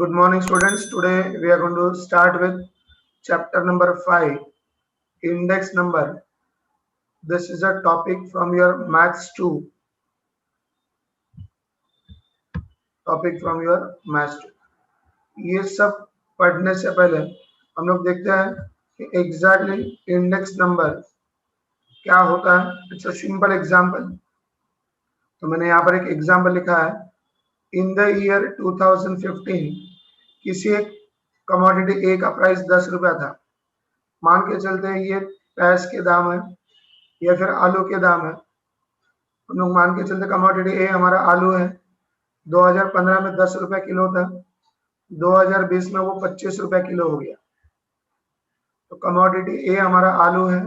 Good morning, students. Today we are going to start with chapter number 5, index number. This is a topic from your maths 2. Topic from your maths 2. ये सब पढ़ने से पहले हम लोग देखते हैं कि एग्जैक्टली इंडेक्स नंबर क्या होता है. It's a simple example. तो मैंने यहाँ पर एक एग्जांपल लिखा है. इन द ईयर 2015 किसी एक कमोडिटी ए का प्राइस 10 रुपया था. मान के चलते हैं ये पैस के दाम है या फिर आलू के दाम है. हम लोग मान के चलते कमोडिटी ए हमारा आलू है. 2015 में 10 रुपया किलो था. 2020 में वो 25 रुपया किलो हो गया. तो कमोडिटी ए हमारा आलू है.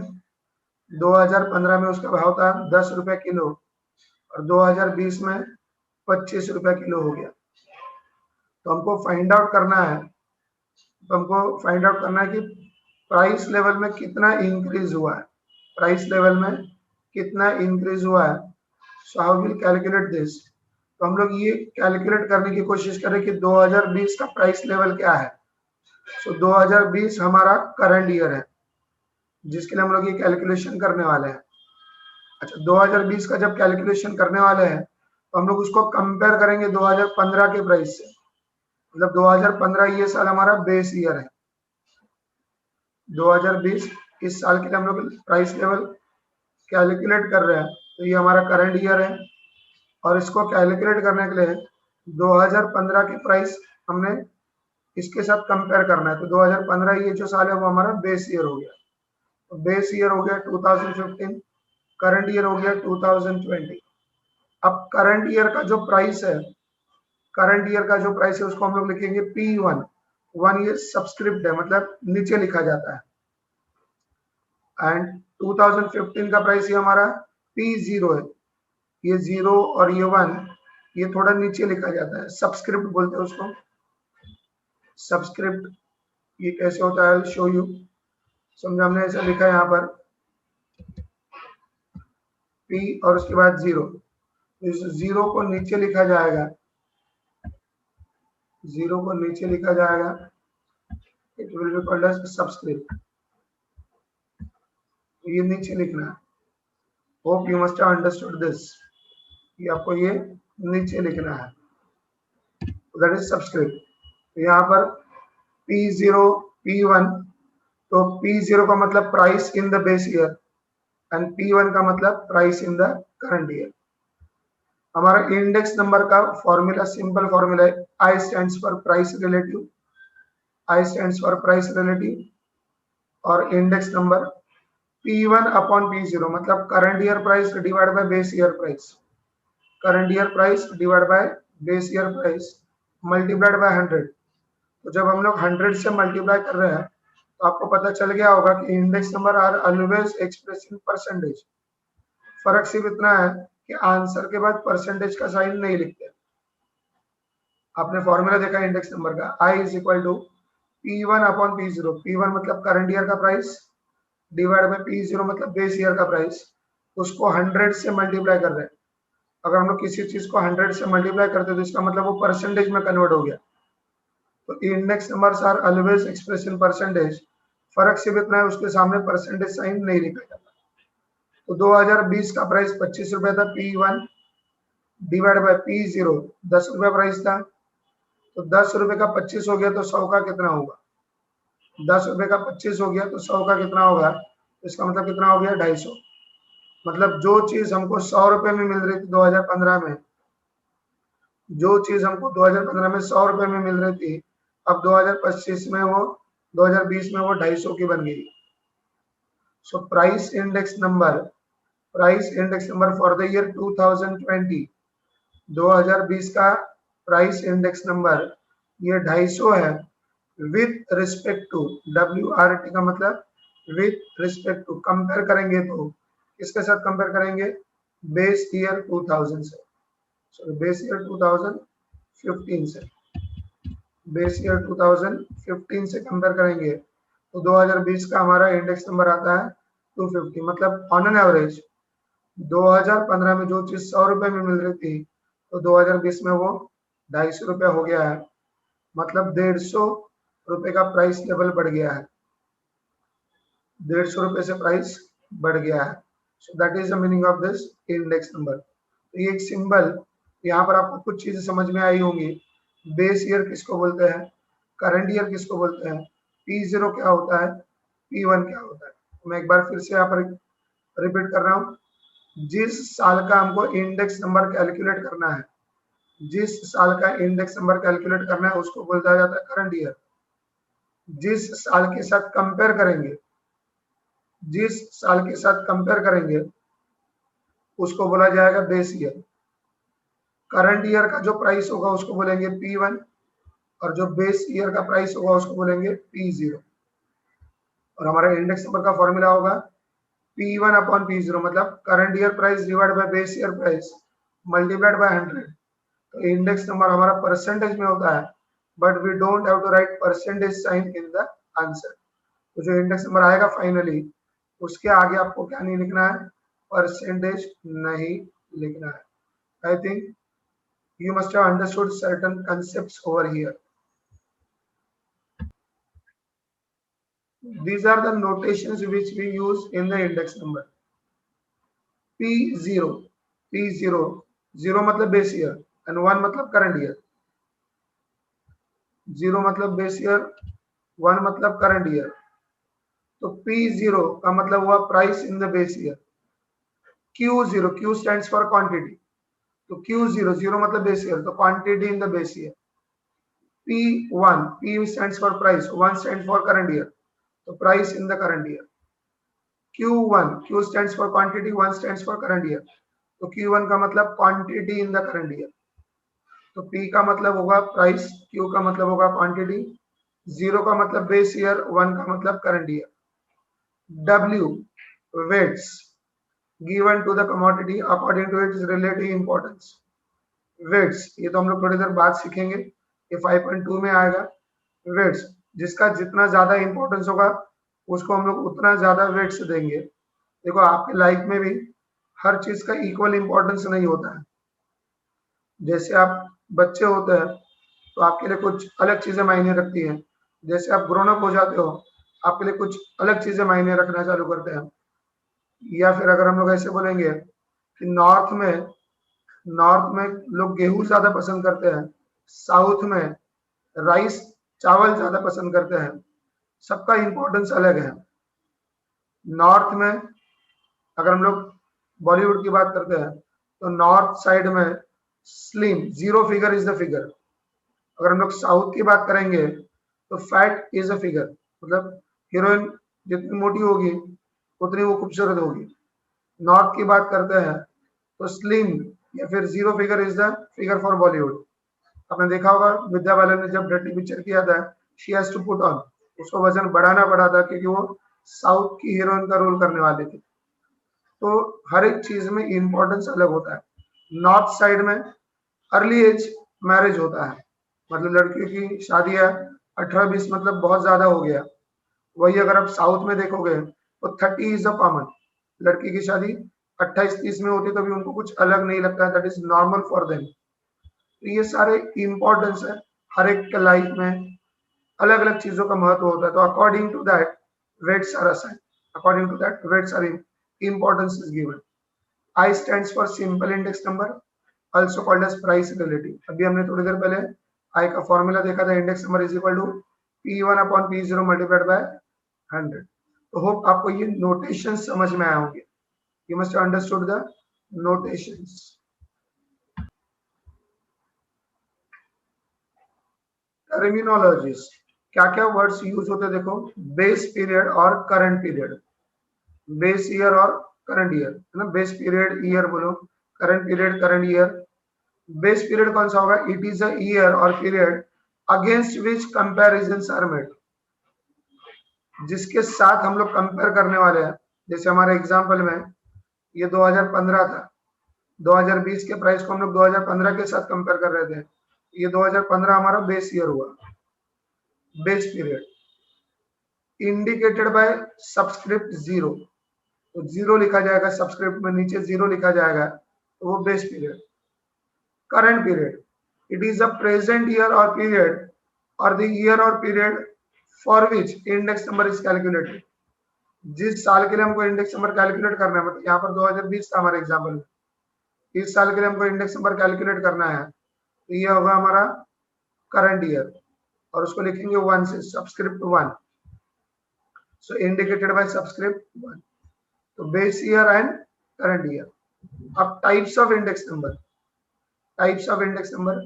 2015 में उसका भाव था 10 रुपया किलो और 2020 में 25 रुपया किलो हो गया. तो हमको फाइंड आउट करना है. कि प्राइस लेवल में कितना इंक्रीज हुआ है. प्राइस लेवल में कितना इंक्रीज हुआ है. So how will calculate this. तो हम लोग ये कैलकुलेट करने की कोशिश करें कि 2020 का प्राइस लेवल क्या है. सो 2020 हमारा करंट ईयर है जिसके लिए हम लोग ये कैलकुलेशन करने वाले हैं. अच्छा, 2020 का जब कैलकुलेशन करने वाले हैं तो हम लोग उसको कंपेयर करेंगे 2015 के प्राइस से. मतलब 2015 ये साल हमारा बेस ईयर है. 2020 इस साल के लिए हम लोग प्राइस लेवल कैलकुलेट कर रहे हैं. तो ये हमारा करंट ईयर है और इसको कैलकुलेट करने के लिए 2015 की प्राइस हमने इसके साथ कंपेयर करना है. तो 2015 ये जो साल है वो हमारा बेस ईयर हो गया. तो बेस ईयर हो गया 2015. करंट ईयर हो गया 2020. अब करंट ईयर का जो प्राइस है उसको हम लोग लिखेंगे P1. 1 ये सब्सक्रिप्ट है, मतलब नीचे लिखा जाता है. एंड 2015 का प्राइस ये हमारा P0 है. ये 0 और ये 1 ये थोड़ा नीचे लिखा जाता है. सब्सक्रिप्ट बोलते हैं उसको. सब्सक्रिप्ट ये कैसे होता है शो यू. समझा. हमने ऐसा लिखा है यहाँ पर P और उसके बाद 0. इस 0 को नीचे लिखा जाएगा. 0 को नीचे लिखा जाएगा. It will be called as subscript. ये नीचे लिखना है. Hope you must have understood this. ये आपको ये नीचे लिखना है. That is subscript. यहाँ पर P0 P1. तो P0 का मतलब price in the base year and P1 का मतलब price in the current year. हमारा इंडेक्स नंबर का फॉर्मूला सिंपल फॉर्मूला है. I stands for price relative. I stands for price relative और index number P1 upon P0 मतलब current year price divide by base year price. Current year price divide by base year price multiplied by 100. तो जब हम लोग 100 से multiply कर रहे हैं तो आपको पता चल गया होगा कि index number are always express in percentage. फर्क सिर्फ इतना है कि आंसर के बाद परसेंटेज का साइन नहीं लिखते. आपने फॉर्मूला देखा इंडेक्स नंबर का. I is equal to P1 upon P0. P1 मतलब करंट ईयर का प्राइस डिवाइड बाय P0 मतलब बेस ईयर का प्राइस. उसको 100 से मल्टीप्लाई कर रहे हैं. अगर हम लोग किसी चीज को 100 से मल्टीप्लाई करते हैं तो इसका मतलब वो परसेंटेज में कन्वर्ट हो गया. तो index numbers are always express in percentage. फर्क सिर्फ इतना है उसके सामने परसेंटेज साइन नहीं लिखा जाता. तो 2020 का प्राइस 25 रुपया था. P1 डिवाइड बाय P0 10 रुपया प्राइस था. तो 10 रुपए का 25 हो गया तो 100 का कितना होगा. 10 रुपए का 25 हो गया तो 100 का कितना होगा. इसका मतलब कितना हो गया 250. मतलब जो चीज हमको 100 रुपए में मिल रही थी 2015 में, जो चीज हमको 2015 में 100 रुपए में मिल रही थी, अब 2020 में वो 2020 में वो 250 की बन गई. So price index number for the year 2020 2020 का प्राइस इंडेक्स नंबर ये 250 है. विथ रिस्पेक्ट टू WRT का मतलब विथ रिस्पेक्ट टू. कंपेयर करेंगे तो किसके साथ कंपेयर करेंगे. बेस ईयर 2000 से. बेस ईयर 2015 से. बेस ईयर 2015 से कंपेयर करेंगे तो 2020 का हमारा इंडेक्स नंबर आता है 250. मतलब ऑन एन एवरेज 2015 में जो चीज 100 रुपए में मिल रही थी तो 2020 में वो 250 रुपया हो गया है. मतलब 150 रुपए का प्राइस लेवल बढ़ गया है, 150 रुपए से प्राइस बढ़ गया है। So that is the meaning of this index number. तो ये एक सिंबल, यहाँ पर आपको कुछ चीजें समझ में आई होंगी। बेस ईयर किसको बोलते हैं, करंट ईयर किसको बोलते हैं, P0 क्या होता है, P1 क्या होता है। मैं एक बार फिर से यहाँ पर रिपीट कर रहा हूँ। जिस साल का हमको इंडेक्स नंबर कैलकुलेट करना है, जिस साल का इंडेक्स नंबर कैलकुलेट करना है उसको बोला जाता है करंट ईयर। जिस साल के साथ कंपेयर करेंगे, जिस साल के साथ कंपेयर करेंगे उसको बोला जाएगा बेस ईयर। करंट ईयर का जो प्राइस होगा उसको बोलेंगे P1 और जो बेस ईयर का प्राइस होगा उसको बोलेंगे P0। और हमारा इंडेक्स नंबर का फॉर्मूला होगा P1 अपॉन P0, मतलब current year price divide by base year price multiplied by 100। तो इंडेक्स नंबर हमारा परसेंटेज में होता है, but we don't have to write percentage sign in the answer. तो जो इंडेक्स नंबर आएगा फाइनली, उसके आगे आपको क्या नहीं लिखना है, परसेंटेज नहीं लिखना है। I think you must have understood certain concepts over here. These are the notations which we use in the index number. P0, P0, 0 मतलब बेस ईयर and 1 मतलब करंट ईयर। 0 मतलब बेस ईयर, 1 मतलब current year. तो P0 का मतलब हुआ price in the base year. Q0, Q stands for quantity, तो Q0, 0 मतलब बेस ईयर, तो quantity in the base year. P1, P stands for price, 1 stands for current year, तो price in the current year। Q1, Q stands for quantity, 1 stands for current year, तो Q1 का मतलब quantity in the current year। तो P का मतलब होगा price, Q का मतलब होगा क्वांटिटी, 0 का मतलब बेस ईयर, 1 का मतलब current year. W, weights given to the commodity according to its relative importance। weights ये तो हम लोग थोड़ी देर बाद सीखेंगे, ये 5.2 में आएगा। weights जिसका जितना ज्यादा इंपॉर्टेंस होगा उसको हम लोग उतना ज्यादा weights देंगे। देखो आपके लाइफ में भी हर चीज का इक्वल इंपॉर्टेंस नहीं होता है। जैसे आप बच्चे होते हैं तो आपके लिए कुछ अलग चीजें मायने रखती हैं, जैसे आप ग्रोन अप हो जाते हो आपके लिए कुछ अलग चीजें मायने रखना चालू करते हैं। या फिर अगर हम लोग ऐसे बोलेंगे कि नॉर्थ में लोग गेहूं ज्यादा पसंद करते हैं, साउथ में राइस चावल ज्यादा पसंद करते हैं, सबका इंपॉर्टेंस अलग है। नॉर्थ में अगर हम लोग बॉलीवुड की बात करते हैं तो नॉर्थ साइड में slim 0 figure is the figure. अगर हम लोग साउथ की बात करेंगे तो फैट इज अ फिगर, मतलब हीरोइन जितनी मोटी होगी उतनी वो खूबसूरत होगी। नॉर्थ की बात करते हैं तो स्लिम या फिर 0 figure is the figure for Bollywood. आपने देखा होगा विद्या बालन ने जब डर्टी पिक्चर किया था, she has to put on, उसको वजन बढ़ाना पड़ा था क्योंकि वो साउथ की हीरोइन का रोल करने वाले थे। तो हर एक चीज में इंपॉर्टेंस अलग होता है। नॉर्थ साइड में अर्ली एज मैरिज होता है, मतलब लड़कियों की शादी है 18-20 मतलब बहुत ज्यादा हो गया। वही अगर आप साउथ में देखोगे तो 30 इज अ कॉमन, लड़की की शादी 28-30 में होती तो भी उनको कुछ अलग नहीं लगता, that is normal for them. तो ये सारे इंपॉर्टेंस है, हर एक के लाइफ में अलग अलग चीजों का महत्व होता है। तो according to that weights are assigned, according to that weights are importance is given। I stands for simple index number, also called as price relative। अभी हमने थोड़ी देर पहले I का फॉर्मूला देखा था, index number is equal to P1 upon P0 multiplied by 100। तो hope आपको ये नोटेशन समझ में आए होंगे। You must have understood the notations। Terminologies, क्या क्या वर्ड्स यूज होते हैं देखो, बेस पीरियड और करंट पीरियड। बेस ईयर और करंट ईयर है ना, बेस पीरियड ईयर बोलो, current period current year. Base period कौन सा होगा, इट इज अ ईयर और period against which comparisons are made, जिसके साथ हम लोग कंपेयर करने वाले हैं। जैसे हमारे एग्जांपल में ये 2015 था, 2020 के प्राइस को हम लोग 2015 के साथ कंपेयर कर रहे थे, ये 2015 हमारा बेस ईयर हुआ, base period indicated by subscript 0, तो 0 लिखा जाएगा, सबस्क्रिप्ट में नीचे 0 लिखा जाएगा, तो वो base period. Current period, it is a present year और पीरियड और द ईयर और period for which index number is calculated. जिस साल के लिए हमको इंडेक्स नंबर कैलकुलेट करना है, मतलब यहाँ पर 2020 था हमारे एग्जाम्पल में, इस साल के लिए हमको इंडेक्स नंबर कैलकुलेट करना है, तो ये होगा हमारा करंट ईयर, और उसको लिखेंगे 1 से, subscript 1, so indicated by subscript 1। तो base year and current year. अब types of index number, types of index number,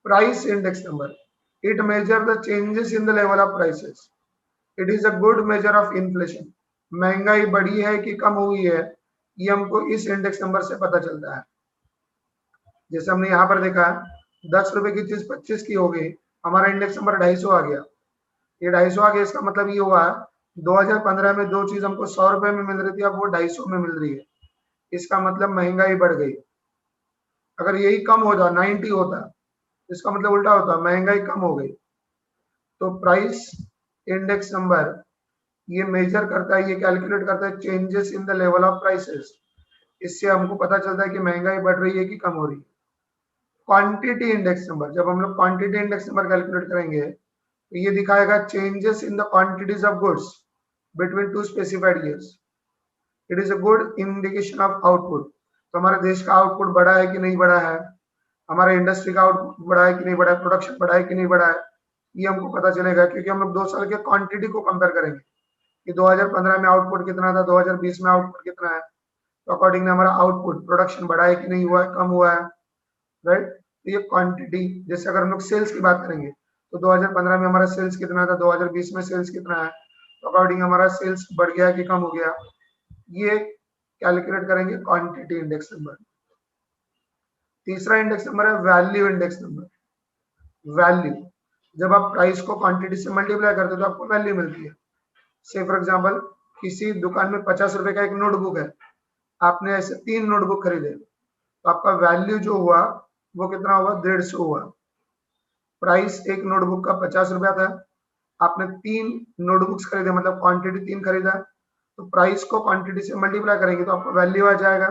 price index number, it measure the changes in the level of prices, it is a good measure of inflation. महंगाई बढ़ी है कि कम हुई है, ये हमको इस इंडेक्स नंबर से पता चलता है। जैसे हमने यहाँ पर देखा 10 रुपए की चीज 25 की हो गई, हमारा इंडेक्स नंबर 250 आ गया। ये 250 आ गया, इसका मतलब ये हुआ 2015 में दो चीज हमको 100 रुपए में मिल रही थी, अब वो 250 में मिल रही है, इसका मतलब महंगाई बढ़ गई। अगर यही कम होता 90 होता, इसका मतलब उल्टा होता, महंगाई कम हो गई। तो प्राइस इंडेक्स नंबर ये मेजर करता है, ये कैलकुलेट करता है changes in the level of prices. इससे हमको पता चलता है कि महंगाई बढ़ रही है कि कम हो रही है। क्वांटिटी इंडेक्स नंबर, जब हम लोग क्वांटिटी इंडेक्स नंबर कैलकुलेट करेंगे तो ये दिखाएगा changes in the quantities of goods between two specified years. It is a good indication of output. तो हमारे देश का आउटपुट बढ़ा है कि नहीं बढ़ा है, हमारे इंडस्ट्री का आउटपुट बढ़ा है कि नहीं बढ़ा है, प्रोडक्शन बढ़ा है कि नहीं बढ़ा है, ये हमको पता चलेगा, क्योंकि हम लोग 2 साल के क्वांटिटी को कंपेयर करेंगे कि 2015 में आउटपुट कितना था, 2020 में आउटपुट कितना है। तो अकॉर्डिंग हमारा आउटपुट प्रोडक्शन बढ़ा है कि नहीं हुआ है, कम हुआ है, राइट। तो ये क्वांटिटी, जैसे अगर हम लोग सेल्स की बात करेंगे तो 2015 में हमारा सेल्स कितना था, 2020 में सेल्स कितना है, तो अकॉर्डिंग हमारा सेल्स बढ़ गया कि कम हो गया, ये कैलकुलेट करेंगे क्वांटिटी इंडेक्स नंबर। तीसरा इंडेक्स नंबर है वैल्यू इंडेक्स नंबर। वैल्यू, जब आप प्राइस को क्वांटिटी से मल्टीप्लाई करते हो तो आपको वैल्यू मिलती है। से फॉर एग्जांपल किसी दुकान में 50 रुपए का एक नोटबुक है, आपने ऐसे 3 नोटबुक खरीदे, तो आपका वैल्यू जो हुआ वो कितना हुआ, 150 हुआ। प्राइस एक नोटबुक का 50 रुपया था, आपने 3 नोटबुक्स खरीदे, मतलब क्वांटिटी 3 खरीदा, तो प्राइस को क्वांटिटी से मल्टीप्लाई करेंगे तो आपको वैल्यू आ जाएगा।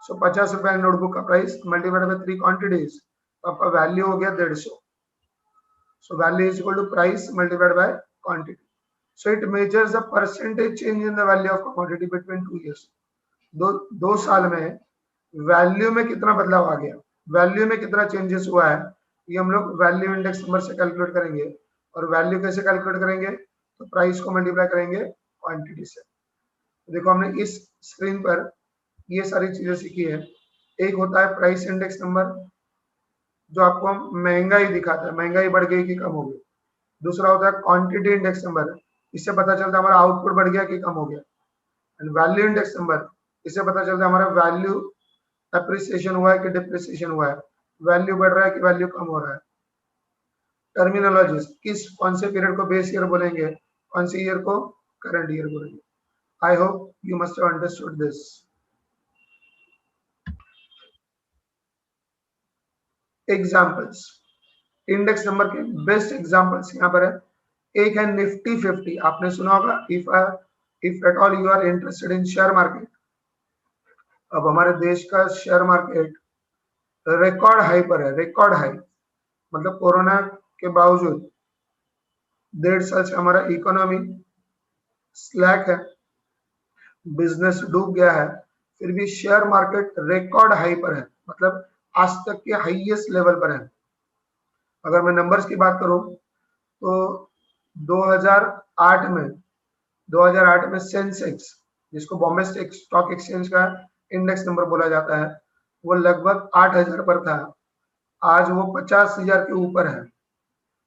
सो 50 रुपया नोटबुक का प्राइस मल्टीप्लाइड बाय 3 क्वांटिटीज, तो आपका वैल्यू हो गया 150। So value is equal to price multiplied by quantity. So it measures the percentage change in the value of commodity between 2 years. दो साल में वैल्यू में कितना बदलाव आ गया, वैल्यू में कितना चेंजेस हुआ है, ये हम लोग वैल्यू इंडेक्स नंबर से कैलकुलेट करेंगे। और वैल्यू कैसे कैलकुलेट करेंगे, तो प्राइस को मल्टीप्लाई करेंगे क्वांटिटी से। देखो हमने इस स्क्रीन पर ये सारी चीजें सीखी है। एक होता है प्राइस इंडेक्स नंबर, जो आपको महंगाई दिखाता है, महंगाई बढ़ गई कि कम हो गई। दूसरा होता है क्वांटिटी इंडेक्स नंबर, इससे पता चलता है हमारा आउटपुट बढ़ गया कि कम हो गया। एंड वैल्यू इंडेक्स नंबर, इससे पता चलता है हमारा वैल्यू अप्रिसिएशन हुआ है कि डिप्रिसिएशन हुआ है, वैल्यू बढ़ रहा है कि वैल्यू कम हो रहा है। टर्मिनोलॉजीज, कौन से पीरियड को बेस ईयर बोलेंगे, कौन से ईयर को करंट ईयर बोलेंगे। I hope you must have understood this. Examples, index number के बेस्ट एग्जाम्पल्स यहाँ पर है। एक है निफ्टी 50, आपने सुना होगा, if at all you are interested in share market. अब हमारे देश का शेयर मार्केट रिकॉर्ड हाई पर है, रिकॉर्ड हाई, मतलब कोरोना के बावजूद 1.5 साल से हमारा इकोनॉमी स्लैक है, बिजनेस डूब गया है, फिर भी शेयर मार्केट रिकॉर्ड हाई पर है, मतलब आज तक के हाईएस्ट लेवल पर है। अगर मैं नंबर्स की बात करूं तो 2008 में सेंसेक्स, जिसको बॉम्बे स्टॉक एक्सचेंज का इंडेक्स नंबर बोला जाता है, वो लगभग 8000 पर था। आज वो 50,000 के ऊपर है।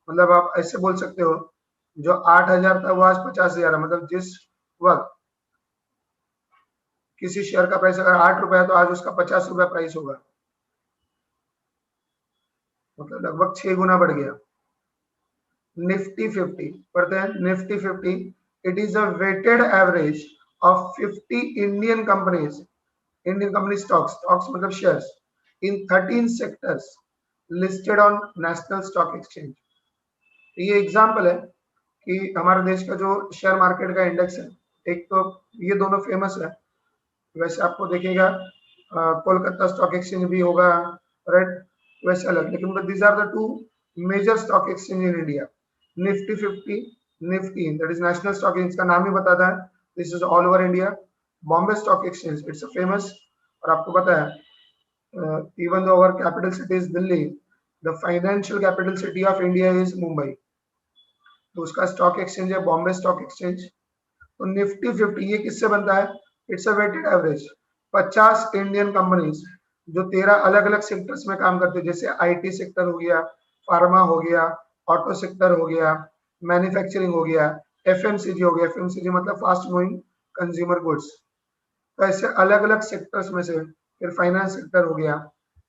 मतलब आप ऐसे बोल सकते हो, जो 8000 था वो आज 50,000 है। मतलब जिस वक्त किसी शेयर का प्राइस अगर 8 रुपया है तो आज उसका 50 रुपया प्राइस होगा, मतलब लगभग 6 गुना बढ़ गया। निफ्टी 50 पढ़ते हैं, Nifty 50, it is a weighted average of 50 Indian companies, Indian company stocks, stocks मतलब shares, in 13 sectors listed on national stock exchange. ये एग्जांपल है कि हमारे देश का जो शेयर मार्केट का इंडेक्स है, एक तो ये दोनों फेमस है, वैसे आपको देखिएगा कोलकाता स्टॉक एक्सचेंज भी होगा, राइट, वैसे अलग, लेकिन these are the two major stock exchange in India, Nifty 50, Nifty that is national stock exchange का नाम ही बताता है, this is all over India. Bombay stock exchange it's a famous, और आपको पता है even though our capital city is Delhi, the financial capital city of India is Mumbai, तो उसका स्टॉक एक्सचेंज है बॉम्बे स्टॉक एक्सचेंज। तो निफ्टी 50 ये किससे बनता है? It's a weighted average, 50 Indian companies जो 13 अलग अलग सेक्टर्स में काम करते हैं, जैसे आईटी सेक्टर हो गया, फार्मा हो गया, ऑटो सेक्टर हो गया, मैन्युफैक्चरिंग हो गया, एफएमसीजी हो गया, एफएमसीजी मतलब फास्ट मूविंग कंज्यूमर गुड्स। तो ऐसे अलग अलग सेक्टर्स में से, फिर फाइनेंस सेक्टर हो गया,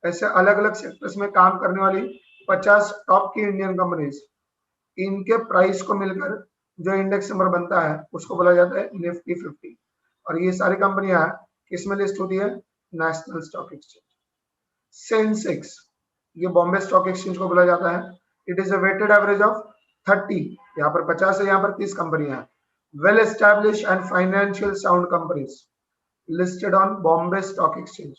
ऐसे अलग अलग सेक्टर्स में काम करने वाली 50 टॉप की इंडियन कंपनीज, इनके प्राइस को मिलकर जो इंडेक्स नंबर बनता है उसको बोला जाता है निफ्टी 50। और ये सारी कंपनियां किसमें लिस्ट होती है? National stock exchange. सेंसेक्स, ये बॉम्बे स्टॉक एक्सचेंज को बोला जाता है, it is a weighted average of 30, यहाँ पर 50 है, यहाँ पर 30 कंपनियां हैं, well establish and financial sound companies listed on Bombay stock exchange.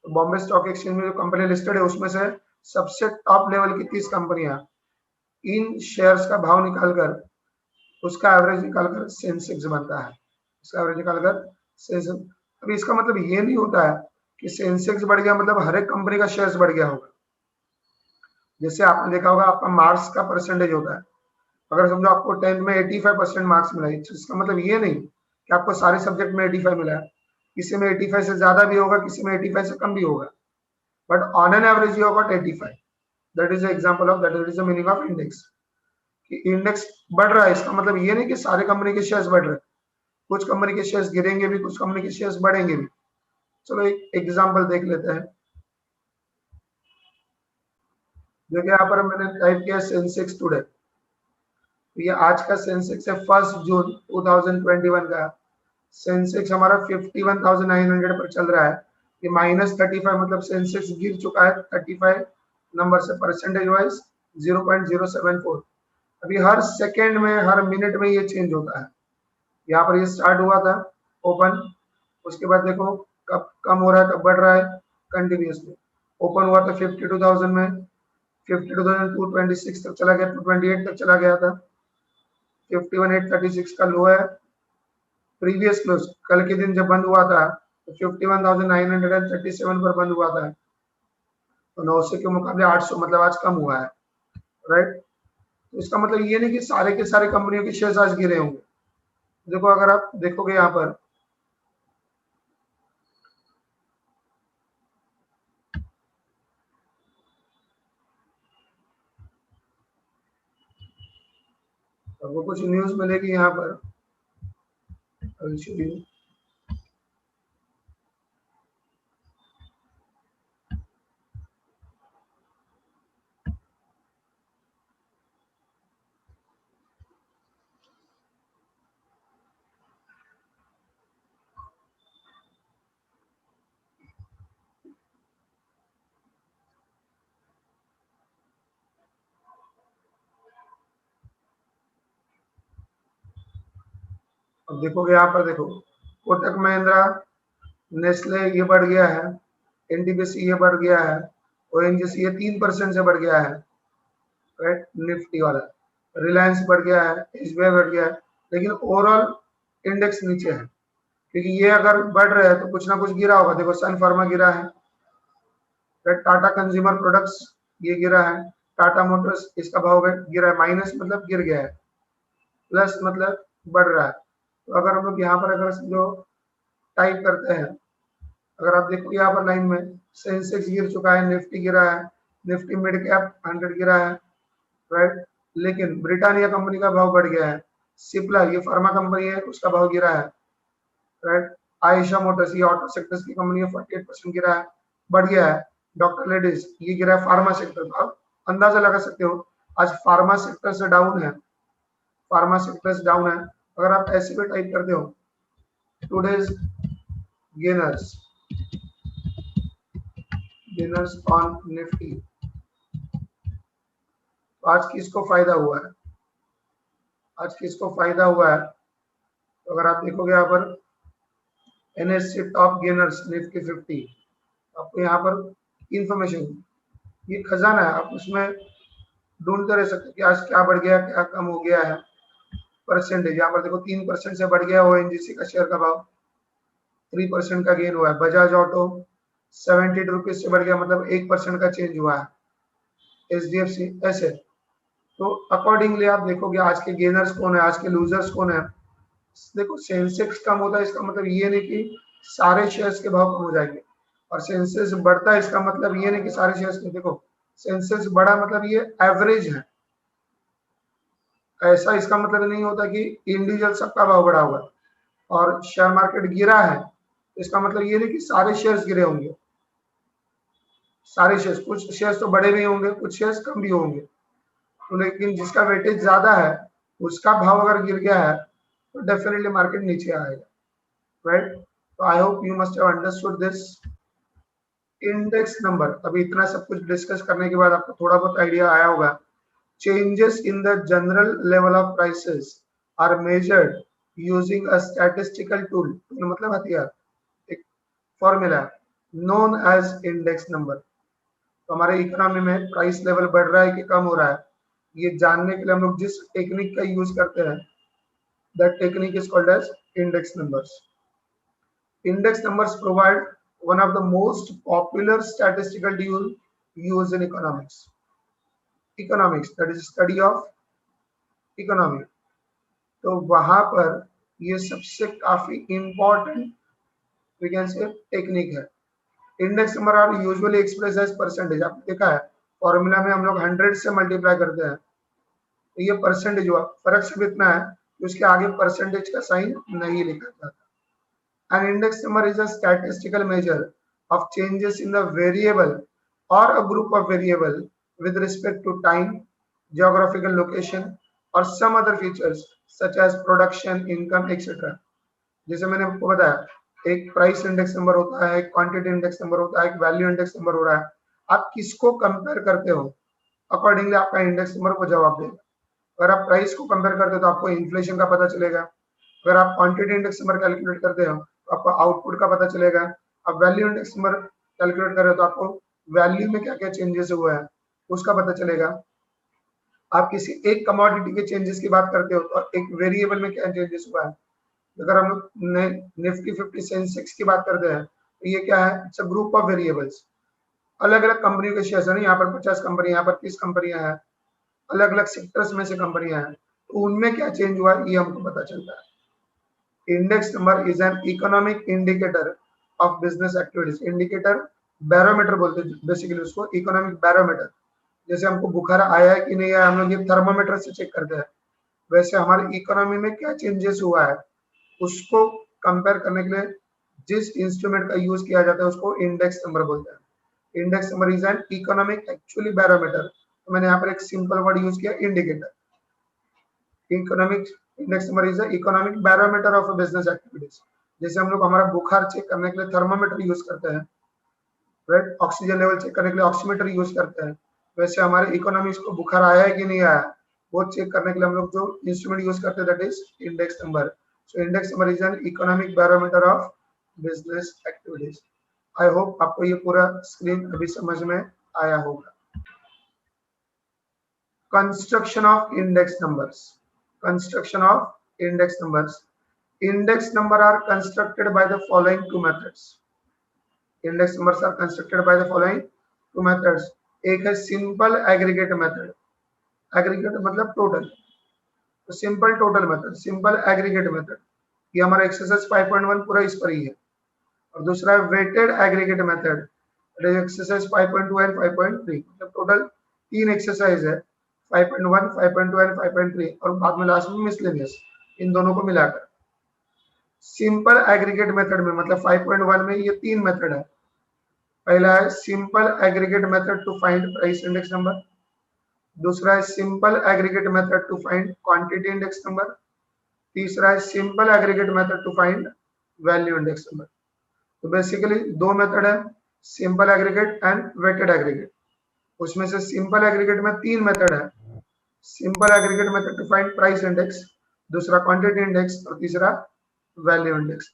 तो बॉम्बे स्टॉक एक्सचेंज में जो कंपनी लिस्टेड है उसमें से सबसे टॉप लेवल की 30 कंपनियां, इन शेयर्स का भाव निकालकर उसका एवरेज निकालकर सेंसेक्स बनता है, इसका एवरेज निकालकर सेंसेक्स। अभी इसका मतलब ये नहीं होता है कि सेंसेक्स बढ़ गया मतलब हर एक कंपनी का शेयर्स बढ़ गया होगा। जैसे आपने देखा होगा आपका मार्क्स का परसेंटेज होता है, अगर समझो आपको 10th में 85% मार्क्स मिला है, इसका मतलब ये नहीं कि आपको सारे सब्जेक्ट में 85 मिला है, किसी में 85 से ज्यादा भी होगा, किसी में 85 से कम भी होगा, but on an average you got 85। That is the example of, that is the meaning of index, कि इंडेक्स बढ़ रहा है इसका मतलब ये नहीं कि सारे कंपनी के शेयर्स बढ़ रहे हैं, कुछ कंपनी के शेयर्स गिरेंगे भी, कुछ कंपनी के शेयर्स बढ़ेंगे भी। चलो एक एग्जांपल देख लेते हैं, जो कि यहाँ पर मैंने टाइप किया सेंसेक्स टुडे, तो ये आज का सेंसेक्स है 1 जून 2021 का। सेंसेक्स हमारा 51,900 पर चल रहा है, ये -35 मतलब सेंसेक्स गिर चुका है 35 नंबर से, परसेंटेज वाइज 0.074। अभी हर सेकेंड में हर मिनट में ये चेंज होता है। यहाँ पर ये स्टार्ट हुआ था ओपन, उसके बाद देखो कब कम हो रहा है कब बढ़ रहा है कंटिन्यूसली। ओपन हुआ था 52,000 में, 52,226 तक चला गया, 228 तक चला गया था, 51,836 का लो है। प्रीवियस क्लोज कल के दिन जब बंद हुआ था तो 51,937 पर बंद हुआ था, तो 900 के मुकाबले 800 मतलब आज कम हुआ है, राइट। तो इसका मतलब ये नहीं कि सारे के सारे कंपनियों के शेयर्स आज गिरे होंगे। देखो अगर आप देखोगे यहाँ पर आपको कुछ न्यूज मिलेगी यहाँ पर, अब देखोगे यहाँ पर देखो कोटक महिंद्रा, नेस्ले ये बढ़ गया है, एनटीपीसी ये बढ़ गया है, ओएनजीसी ये 3% से बढ़ गया है, राइट, निफ्टी वाला। रिलायंस बढ़ गया है, एसबीआई बढ़ गया है, लेकिन ओवरऑल इंडेक्स नीचे है, क्योंकि ये अगर बढ़ रहा है तो कुछ ना कुछ गिरा होगा। देखो सन फार्मा गिरा है, टाटा कंज्यूमर प्रोडक्ट्स ये गिरा है, टाटा मोटर्स इसका भाव गिरा है, माइनस मतलब गिर गया है, प्लस मतलब बढ़ रहा है। तो अगर हम लोग यहाँ पर अगर जो टाइप करते हैं, अगर आप देखो यहाँ पर लाइन में सेंसेक्स गिर चुका है, निफ्टी गिरा है, निफ्टी मिड कैप 100 गिरा है, राइट, लेकिन ब्रिटानिया कंपनी का भाव बढ़ गया है, सिप्ला ये फार्मा कंपनी है उसका भाव गिरा है, राइट, आयशा मोटर्स ये ऑटो सेक्टर्स की कंपनी है 48% गिरा है, बढ़ गया है। डॉक्टर लेडीज ये गिरा है, फार्मा सेक्टर का आप अंदाजा लगा सकते हो आज फार्मा सेक्टर से डाउन है, फार्मा सेक्टर से डाउन है। अगर आप ऐसे भी टाइप करते हो today's gainers, gainers on Nifty, तो आज किसको फायदा हुआ है, आज किसको फायदा हुआ है? तो अगर आप देखोगे यहाँ पर एनएससी टॉप गेनर्स निफ्टी 50, आपको यहाँ पर इंफॉर्मेशन, ये खजाना है, आप उसमें ढूंढते रह सकते कि आज क्या बढ़ गया क्या कम हो गया है। परसेंटेज यहाँ पर देखो 3% से बढ़ गया ओएनजीसी का शेयर का भाव, 3% का गेन हुआ है। बजाज ऑटो 70 रुपीज से बढ़ गया, मतलब 1% का चेंज हुआ है। एचडीएफसी ऐसे। तो अकॉर्डिंगली आप देखोगे आज के गेनर्स कौन है, आज के लूजर्स कौन है। देखो सेंसेक्स कम होता है इसका मतलब ये नहीं कि सारे शेयर्स के भाव कम हो जाएंगे, और सेंसेक्स बढ़ता है इसका मतलब ये नहीं कि सारे शेयर्स के, देखो सेंसेक्स बढ़ा मतलब ये एवरेज है, ऐसा इसका मतलब नहीं होता कि इंडिविजुअल सबका भाव बढ़ा हुआ है। और शेयर मार्केट गिरा है इसका मतलब ये नहीं कि सारे शेयर्स गिरे होंगे, सारे शेयर्स, कुछ शेयर्स तो बड़े भी होंगे, कुछ शेयर्स कम भी होंगे। तो लेकिन जिसका वेटेज ज्यादा है उसका भाव अगर गिर गया है तो डेफिनेटली मार्केट नीचे आएगा, राइट। तो I hope you must have understood this. Index number, अभी इतना सब कुछ डिस्कस करने के बाद आपको थोड़ा बहुत आइडिया आया होगा। Changes in the general level of prices are measured using a statistical tool, मतलब हथियार, एक formula known as index number। तो हमारे इकोनॉमी में प्राइस लेवल बढ़ रहा है कि कम हो रहा है, ये जानने के लिए हम लोग जिस टेक्निक का यूज करते हैं, that technique is called as index numbers। Index numbers provide one of the most popular statistical tool used in economics, that is study of economy। तो वहां पर ये सबसे काफी important we can say technique है। Index number are usually express as percentage, आपने देखा है फॉर्मूला में हम लोग 100 से मल्टीप्लाई करते हैं, तो ये परसेंटेज हुआ। फर्क सिर्फ इतना है कि उसके आगे परसेंटेज का साइन नहीं लिखा जाता। An index number is a statistical measure of changes in the variable or a group of variable with respect to time, geographical location or some other features such as production, income, etc। जैसे मैंने आपको बताया एक price index number होता है, एक quantity index number होता है, एक वैल्यू इंडेक्स नंबर हो रहा है। आप किसको कंपेयर करते हो अकॉर्डिंगली आपका इंडेक्स नंबर को जवाब देगा। अगर आप प्राइस को कंपेयर करते हो तो आपको इन्फ्लेशन का पता चलेगा। अगर आप क्वांटिटी इंडेक्स नंबर कैलकुलेट करते हो तो आपको आउटपुट का पता चलेगा। आप वैल्यू इंडेक्स नंबर कैलकुलेट कर रहे हो तो आपको वैल्यू में क्या क्या चेंजेस हुआ है उसका पता चलेगा। आप किसी एक कमोडिटी के चेंजेस की बात करते हो तो एक वेरिएबल में क्या चेंजेस हुआ है। अगर हम लोग निफ्टी 50 सेंसेक्स की बात करते हैं तो ये क्या है, it's a group of variables. अलग अलग कंपनियों के शेयर्स है ना, यहाँ पर 50 कंपनी, यहाँ पर 30 कंपनियां हैं, अलग अलग सेक्टर्स में से कंपनियां हैं, तो उनमें क्या चेंज हुआ ये हमको पता चलता है। Index number is an economic indicator of business activities. Indicator barometer बोलते हैं बेसिकली उसको, इकोनॉमिक बैरोमीटर। जैसे हमको बुखार आया है कि नहीं आया हम लोग ये थर्मोमीटर से चेक करते हैं, वैसे हमारी इकोनॉमी में क्या चेंजेस हुआ है उसको कंपेयर करने के लिए जिस इंस्ट्रूमेंट का यूज किया जाता है उसको इंडेक्स नंबर बोलते हैं। Index number is an economic actually barometer. तो मैंने यहाँ पर एक सिंपल वर्ड यूज किया indicator. Economic index number is economic barometer of business activities. जैसे हम लोग हमारा बुखार चेक करने के लिए थर्मोमीटर यूज करते हैं, राइट, ऑक्सीजन लेवल चेक करने के लिए ऑक्सीमीटर यूज करते हैं, वैसे हमारे इकोनॉमिक्स को बुखार आया है कि नहीं आया वो चेक करने के लिए हम लोग जो इंस्ट्रूमेंट यूज करते हैं that is index number. So index number is an economic barometer of business activities. I hope आपको ये पूरा स्क्रीन अभी समझ में आया होगा। Construction of index numbers, construction of index numbers. Index number are constructed by the following two methods. Index numbers are constructed by the following two methods. एक है सिंपल एग्रीगेट मेथड, एग्रीगेट मतलब total, तो simple total method, simple aggregate method, ये हमारा exercise 5.1 पूरा इस पर ही है। और दूसरा है weighted aggregate method, exercise 5.2 and 5.3, मतलब टोटल 3 एक्सरसाइज है, 5.1, 5.2 एंड 5.3, और बाद में लास्ट में मिसलेनियस, इन दोनों को मिलाकर। सिंपल एग्रीगेट मेथड में मतलब 5.1 में ये 3 मेथड है। पहला है simple aggregate method to find price index number, दूसरा है simple aggregate method to find quantity index number, तीसरा है simple aggregate method to find value index number. तो बेसिकली दो मेथड है, simple aggregate and weighted aggregate. उसमें से simple aggregate में 3 मेथड है, simple aggregate method to find price index, दूसरा क्वांटिटी इंडेक्स और तीसरा वैल्यू इंडेक्स।